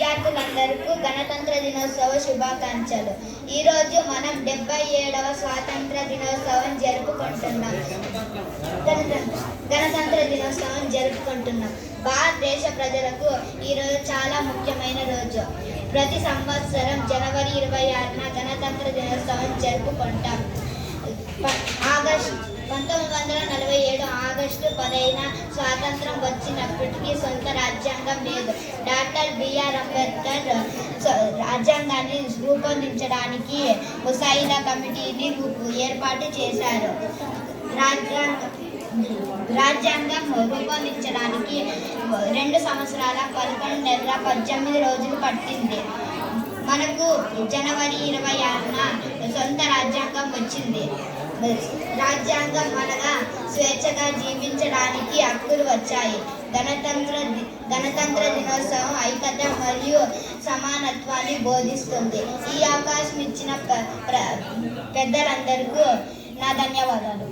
విద్యార్థులందరికీ గణతంత్ర దినోత్సవ శుభాకాంక్షలు. ఈరోజు మనం 77వ స్వాతంత్ర దినోత్సవం జరుపుకుంటున్నాం. భారతదేశ ప్రజలకు ఈరోజు చాలా ముఖ్యమైన రోజు. ప్రతి సంవత్సరం జనవరి 26న గణతంత్ర దినోత్సవం జరుపుకుంటాం. 1947 ఆగస్టు 10న స్వాతంత్రం వచ్చినప్పటికీ సొంత రాజ్యాంగం లేదు. డాక్టర్ బిఆర్ అంబేద్కర్ రాజ్యాంగాన్ని రూపొందించడానికి ముసాయిదా కమిటీని ఏర్పాటు చేశారు. రాజ్యాంగం రూపొందించడానికి 2 సంవత్సరాల 11 నెలల 18 రోజులు పట్టింది. మనకు జనవరి 26న సొంత రాజ్యాంగం వచ్చింది. రాజ్యాంగం అనగా స్వేచ్ఛగా జీవించడానికి హక్కులు వచ్చాయి. గణతంత్ర దినోత్సవం ఐక్యత మరియు సమానత్వాన్ని బోధిస్తుంది. ఈ అవకాశం ఇచ్చిన పెద్దలందరికీ నా ధన్యవాదాలు.